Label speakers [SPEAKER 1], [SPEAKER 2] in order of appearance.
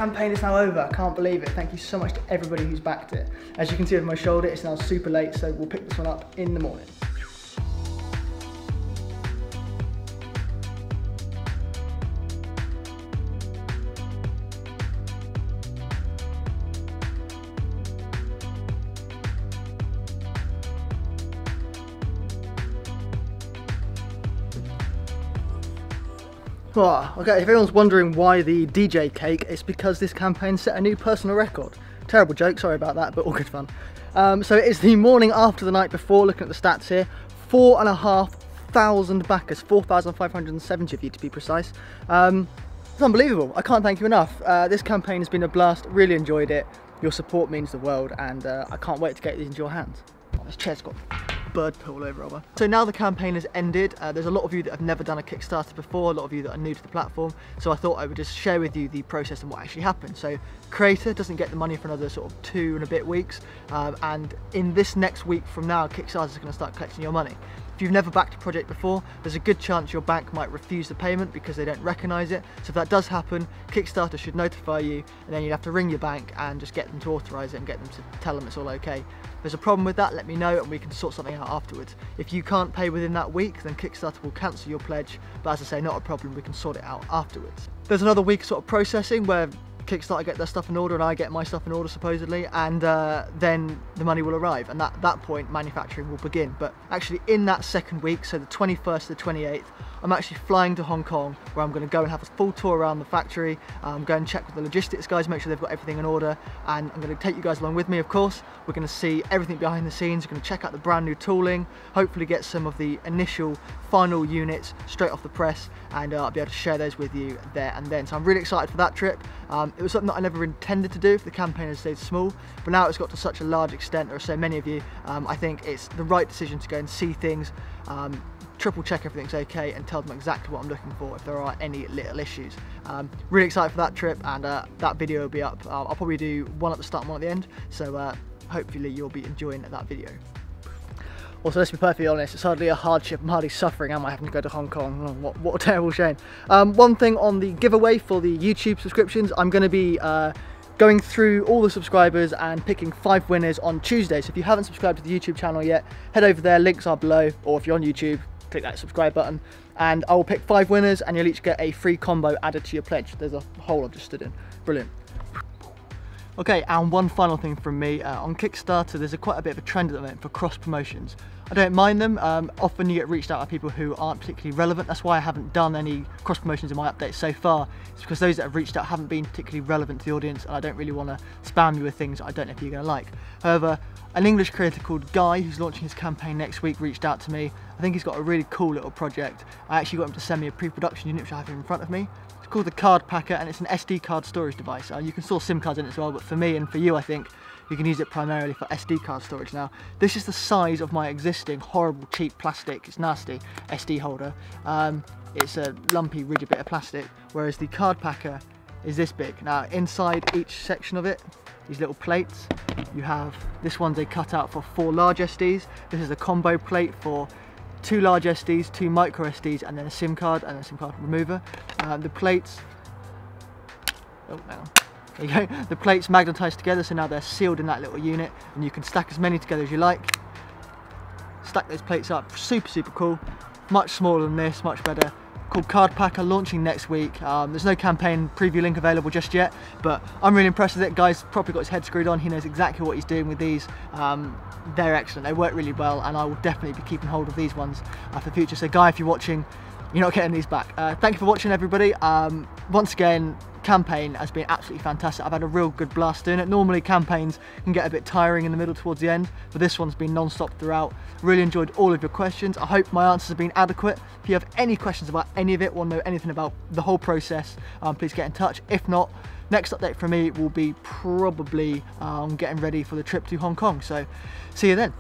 [SPEAKER 1] campaign is now over. I can't believe it. Thank you so much to everybody who's backed it. As you can see over my shoulder, it's now super late, so we'll pick this one up in the morning. Oh, okay, if everyone's wondering why the DJ cake, it's because this campaign set a new personal record. Terrible joke, sorry about that, but all good fun. So it's the morning after the night before, looking at the stats here. 4,500 backers, 4,570 of you to be precise. It's unbelievable, I can't thank you enough. This campaign has been a blast, really enjoyed it. Your support means the world, and I can't wait to get these into your hands. Oh, this chair's got bird poo all over it. So now the campaign has ended, there's a lot of you that have never done a Kickstarter before, a lot of you that are new to the platform, so I thought I would just share with you the process and what actually happened. So creator doesn't get the money for another sort of 2 and a bit weeks, and in this next week from now, Kickstarter is going to start collecting your money. If you've never backed a project before, there's a good chance your bank might refuse the payment because they don't recognise it. So if that does happen, Kickstarter should notify you, and then you'd have to ring your bank and just get them to authorise it and get them to tell them it's all okay. If there's a problem with that, let me know and we can sort something out afterwards. If you can't pay within that week, then Kickstarter will cancel your pledge, but as I say, not a problem, we can sort it out afterwards. There's another week sort of processing where Kickstarter get their stuff in order and I get my stuff in order supposedly, and then the money will arrive, and at that point manufacturing will begin. But actually in that second week, so the 21st to the 28th, I'm actually flying to Hong Kong, where I'm going to go and have a full tour around the factory, go and check with the logistics guys, make sure they've got everything in order, and I'm going to take you guys along with me, of course. We're going to see everything behind the scenes, we're going to check out the brand new tooling, hopefully get some of the initial final units straight off the press, and I'll be able to share those with you there and then. So I'm really excited for that trip. It was something that I never intended to do if the campaign had stayed small, but now it's got to such a large extent, there are so many of you, I think it's the right decision to go and see things, triple check everything's okay, and tell them exactly what I'm looking for if there are any little issues. Really excited for that trip, and that video will be up. I'll probably do one at the start and one at the end, so hopefully you'll be enjoying that video. Also, let's be perfectly honest, it's hardly a hardship, I'm hardly suffering, am I, having to go to Hong Kong? Oh, what a terrible shame. One thing on the giveaway for the YouTube subscriptions, I'm going to be going through all the subscribers and picking 5 winners on Tuesday. So if you haven't subscribed to the YouTube channel yet, head over there, links are below, or if you're on YouTube, click that subscribe button, and I will pick 5 winners and you'll each get a free combo added to your pledge. There's a hole I've just stood in. Brilliant. Okay, and one final thing from me, on Kickstarter there's quite a bit of a trend at the moment for cross promotions. I don't mind them, often you get reached out by people who aren't particularly relevant, that's why I haven't done any cross promotions in my updates so far. It's because those that have reached out haven't been particularly relevant to the audience, and I don't really want to spam you with things I don't know if you're going to like. However, an English creator called Guy, who's launching his campaign next week, reached out to me. I think he's got a really cool little project. I actually got him to send me a pre-production unit which I have here in front of me. It's called the Card Packer, and it's an SD card storage device. You can store SIM cards in it as well, but for me and for you, I think you can use it primarily for SD card storage. Now, this is the size of my existing horrible cheap plastic, it's nasty, SD holder. It's a lumpy, rigid bit of plastic, whereas the Card Packer is this big. Now, inside each section of it, these little plates, you have, this one's a cutout for 4 large SDs, this is a combo plate for 2 large SDs, 2 micro SDs, and then a SIM card and a SIM card remover. The plates, oh no. There you go. The plates magnetised together, so now they're sealed in that little unit, and you can stack as many together as you like. Stack those plates up, super cool. Much smaller than this, much better. Called Card Packer, launching next week. There's no campaign preview link available just yet, but I'm really impressed with it. Guy's probably got his head screwed on, he knows exactly what he's doing with these. They're excellent, they work really well, and I will definitely be keeping hold of these ones for the future. So Guy, if you're watching, you're not getting these back. Thank you for watching, everybody. Once again, campaign has been absolutely fantastic. I've had a real good blast doing it. Normally campaigns can get a bit tiring in the middle towards the end, but this one's been non-stop throughout. Really enjoyed all of your questions. I hope my answers have been adequate. If you have any questions about any of it, want to know anything about the whole process, please get in touch. If not, next update from me will be probably getting ready for the trip to Hong Kong. So see you then.